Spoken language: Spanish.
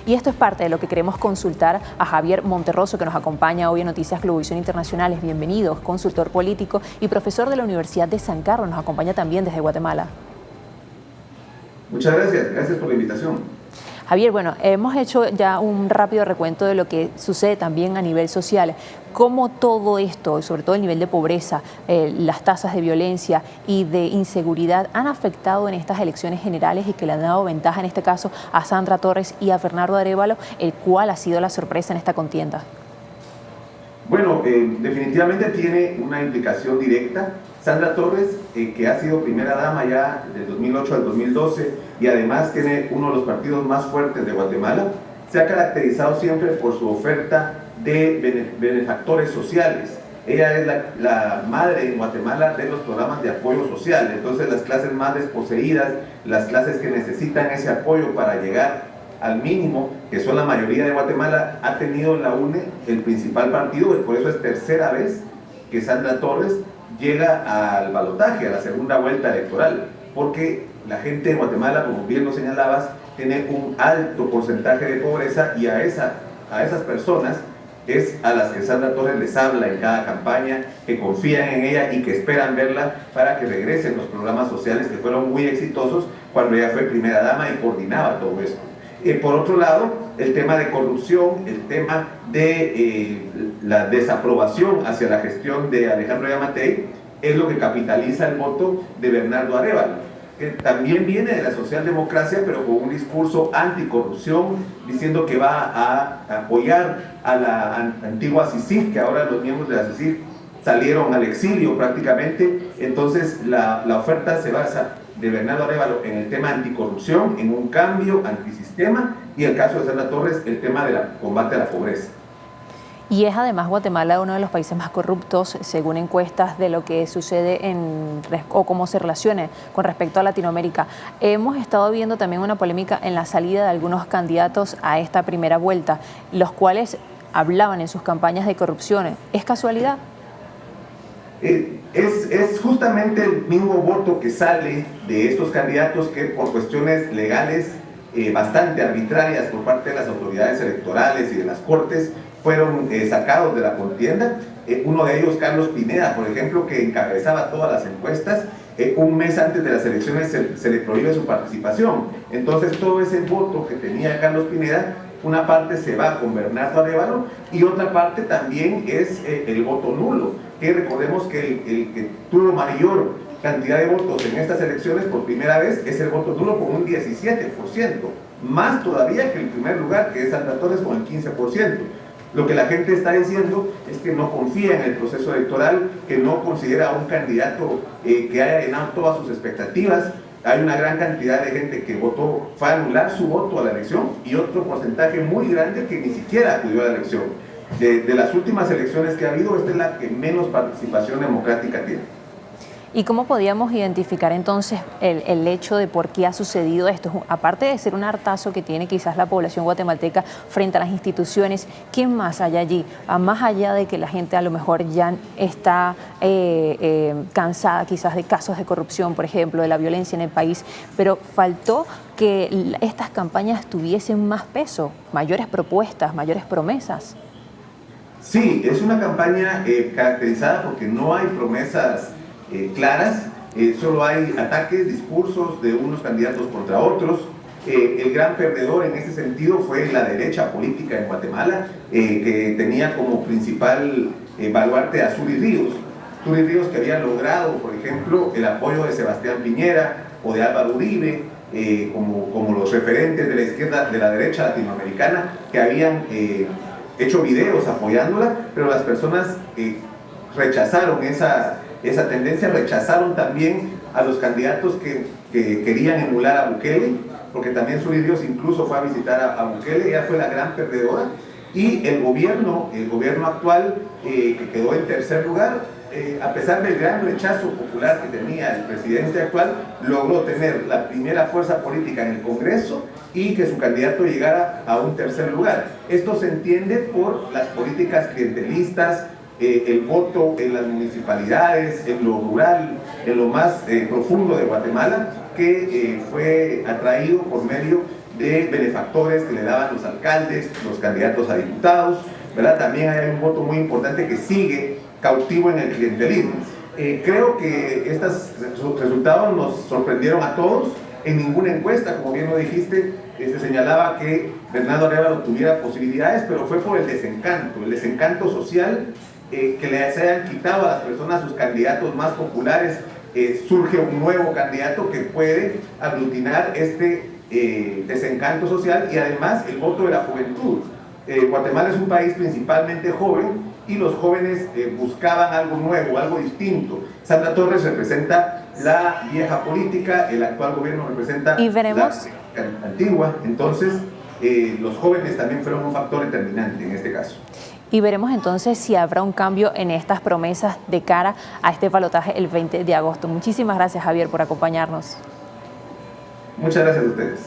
Y esto es parte de lo que queremos consultar a Javier Monterroso, que nos acompaña hoy en Noticias Globovisión Internacionales. Bienvenido, consultor político y profesor de la Universidad de San Carlos. Nos acompaña también desde Guatemala. Muchas gracias por la invitación. Javier, bueno, hemos hecho ya un rápido recuento de lo que sucede también a nivel social. ¿Cómo todo esto, sobre todo el nivel de pobreza, las tasas de violencia y de inseguridad han afectado en estas elecciones generales y que le han dado ventaja en este caso a Sandra Torres y a Bernardo Arévalo, el cual ha sido la sorpresa en esta contienda? Bueno, definitivamente tiene una implicación directa. Sandra Torres, que ha sido primera dama ya del 2008 al 2012 y además tiene uno de los partidos más fuertes de Guatemala, se ha caracterizado siempre por su oferta de benefactores sociales. Ella es la madre en Guatemala de los programas de apoyo social. Entonces las clases más desposeídas, las clases que necesitan ese apoyo para llegar al mínimo, que son la mayoría de Guatemala, ha tenido en la UNE el principal partido, y por eso es tercera vez que Sandra Torres llega al balotaje, a la segunda vuelta electoral, porque la gente de Guatemala, como bien lo señalabas, tiene un alto porcentaje de pobreza, y a esas personas es a las que Sandra Torres les habla en cada campaña, que confían en ella y que esperan verla para que regresen los programas sociales que fueron muy exitosos cuando ella fue primera dama y coordinaba todo esto. Por otro lado, el tema de corrupción, el tema de la desaprobación hacia la gestión de Alejandro Yamatei es lo que capitaliza el voto de Bernardo Arévalo, que también viene de la socialdemocracia, pero con un discurso anticorrupción, diciendo que va a apoyar a la antigua CICIG, que ahora los miembros de la CICIG salieron al exilio prácticamente. Entonces la oferta se basa de Bernardo Arévalo en el tema anticorrupción, en un cambio antisistema, y el caso de Sandra Torres, el tema del combate a la pobreza. Y es además Guatemala uno de los países más corruptos, según encuestas de lo que sucede o cómo se relaciona con respecto a Latinoamérica. Hemos estado viendo también una polémica en la salida de algunos candidatos a esta primera vuelta, los cuales hablaban en sus campañas de corrupción. ¿Es casualidad? Es justamente el mismo voto que sale de estos candidatos que por cuestiones legales bastante arbitrarias por parte de las autoridades electorales y de las cortes fueron sacados de la contienda. Uno de ellos, Carlos Pineda, por ejemplo, que encabezaba todas las encuestas, un mes antes de las elecciones se le prohíbe su participación. Entonces todo ese voto que tenía Carlos Pineda, una parte se va con Bernardo Arévalo y otra parte también es el voto nulo, que recordemos que el que tuvo mayor cantidad de votos en estas elecciones por primera vez es el voto nulo con un 17%, más todavía que el primer lugar, que es Sandra Torres, con el 15%. Lo que la gente está diciendo es que no confía en el proceso electoral, que no considera a un candidato que haya llenado todas sus expectativas. Hay una gran cantidad de gente que votó, fue a anular su voto a la elección, y otro porcentaje muy grande que ni siquiera acudió a la elección. De las últimas elecciones que ha habido, esta es la que menos participación democrática tiene. ¿Y cómo podíamos identificar entonces el hecho de por qué ha sucedido esto? Aparte de ser un hartazo que tiene quizás la población guatemalteca frente a las instituciones, ¿qué más hay allí? Más allá de que la gente a lo mejor ya está cansada quizás de casos de corrupción, por ejemplo, de la violencia en el país, pero faltó que estas campañas tuviesen más peso, mayores propuestas, mayores promesas. Sí, es una campaña caracterizada porque no hay promesas claras, solo hay ataques, discursos de unos candidatos contra otros. El gran perdedor en ese sentido fue la derecha política en Guatemala, que tenía como principal baluarte a Zury Ríos. Zury Ríos, que había logrado, por ejemplo, el apoyo de Sebastián Piñera o de Álvaro Uribe, como los referentes de la izquierda, de la derecha latinoamericana, que habían hecho videos apoyándola, pero las personas rechazaron esa tendencia, rechazaron también a los candidatos que querían emular a Bukele, porque también Zury Ríos incluso fue a visitar a Bukele. Ella fue la gran perdedora, y el gobierno actual, que quedó en tercer lugar, a pesar del gran rechazo popular que tenía el presidente actual, logró tener la primera fuerza política en el Congreso y que su candidato llegara a un tercer lugar. Esto se entiende por las políticas clientelistas, el voto en las municipalidades, en lo rural, en lo más profundo de Guatemala, que fue atraído por medio de benefactores que le daban los alcaldes, los candidatos a diputados, ¿verdad? También hay un voto muy importante que sigue cautivo en el clientelismo. Creo que estos resultados nos sorprendieron a todos. En ninguna encuesta, como bien lo dijiste, se señalaba que Bernardo Arévalo tuviera posibilidades, pero fue por el desencanto social que les hayan quitado a las personas sus candidatos más populares. Surge un nuevo candidato que puede aglutinar este desencanto social y además el voto de la juventud. Guatemala es un país principalmente joven y los jóvenes buscaban algo nuevo, algo distinto. Sandra Torres representa la vieja política, el actual gobierno representa la antigua, entonces los jóvenes también fueron un factor determinante en este caso. Y veremos entonces si habrá un cambio en estas promesas de cara a este balotaje el 20 de agosto. Muchísimas gracias, Javier, por acompañarnos. Muchas gracias a ustedes.